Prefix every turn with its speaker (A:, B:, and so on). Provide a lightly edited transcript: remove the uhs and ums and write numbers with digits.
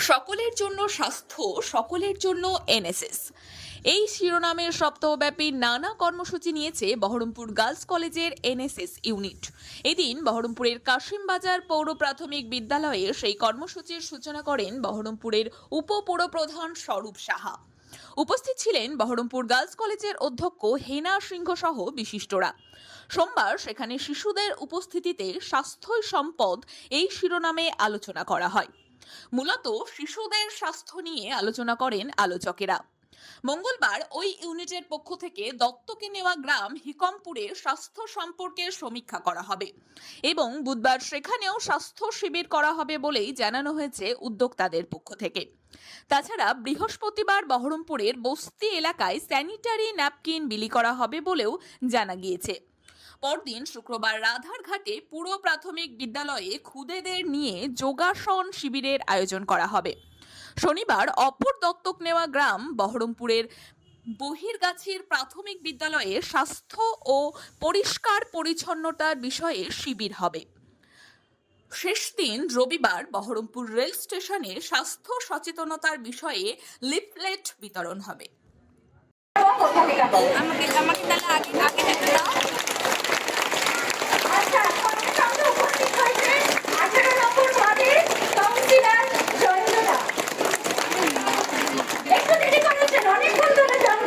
A: সকলের জন্য স্বাস্থ্য, সকলের জন্য এনএসএস। এই শিরোনামের সপ্তাহব্যাপী নানা কর্মসূচি নিয়েছে বহরমপুর গার্লস কলেজের এনএসএস ইউনিট। এদিন বহরমপুরের কাশিমবাজার পৌর প্রাথমিক বিদ্যালয়ে সেই কর্মসূচির সূচনা করেন বহরমপুরের উপপৌরপ্রধান স্বরূপ সাহা। উপস্থিত ছিলেন বহরমপুর গার্লস কলেজের অধ্যক্ষ হেনা সিংহ সহ বিশিষ্টরা। সোমবার সেখানে শিশুদের উপস্থিতিতে স্বাস্থ্যই সম্পদ এই শিরোনামে আলোচনা করা হয়। মূলত শিশুদের স্বাস্থ্য নিয়ে আলোচনা করেন আলোচকেরা। মঙ্গলবার ওই ইউনিটের পক্ষ থেকে দত্তকে নেওয়া গ্রাম হিকমপুরে স্বাস্থ্য সম্পর্কে সমীক্ষা করা হবে এবং বুধবার সেখানেও স্বাস্থ্য শিবির করা হবে বলেই জানানো হয়েছে উদ্যোক্তাদের পক্ষ থেকে। তাছাড়া বৃহস্পতিবার বহরমপুরের বস্তি এলাকায় স্যানিটারি ন্যাপকিন বিলি করা হবে বলেও জানা গিয়েছে। পরদিন শুক্রবার রাধারঘাটে পুর প্রাথমিক বিদ্যালয়ে খুদেদের নিয়ে যোগাসন শিবিরের আয়োজন করা হবে। শনিবার অপর দত্তক নেওয়া গ্রাম বহরমপুরের বহিরগাছির প্রাথমিক বিদ্যালয়ে স্বাস্থ্য ও পরিষ্কার পরিচ্ছন্নতার বিষয়ে শিবির হবে। শেষ দিন রবিবার বহরমপুর রেল স্টেশনে স্বাস্থ্য সচেতনতার বিষয়ে লিফলেট বিতরণ হবে।
B: আমাকে তাহলে আগে যেতে দাও।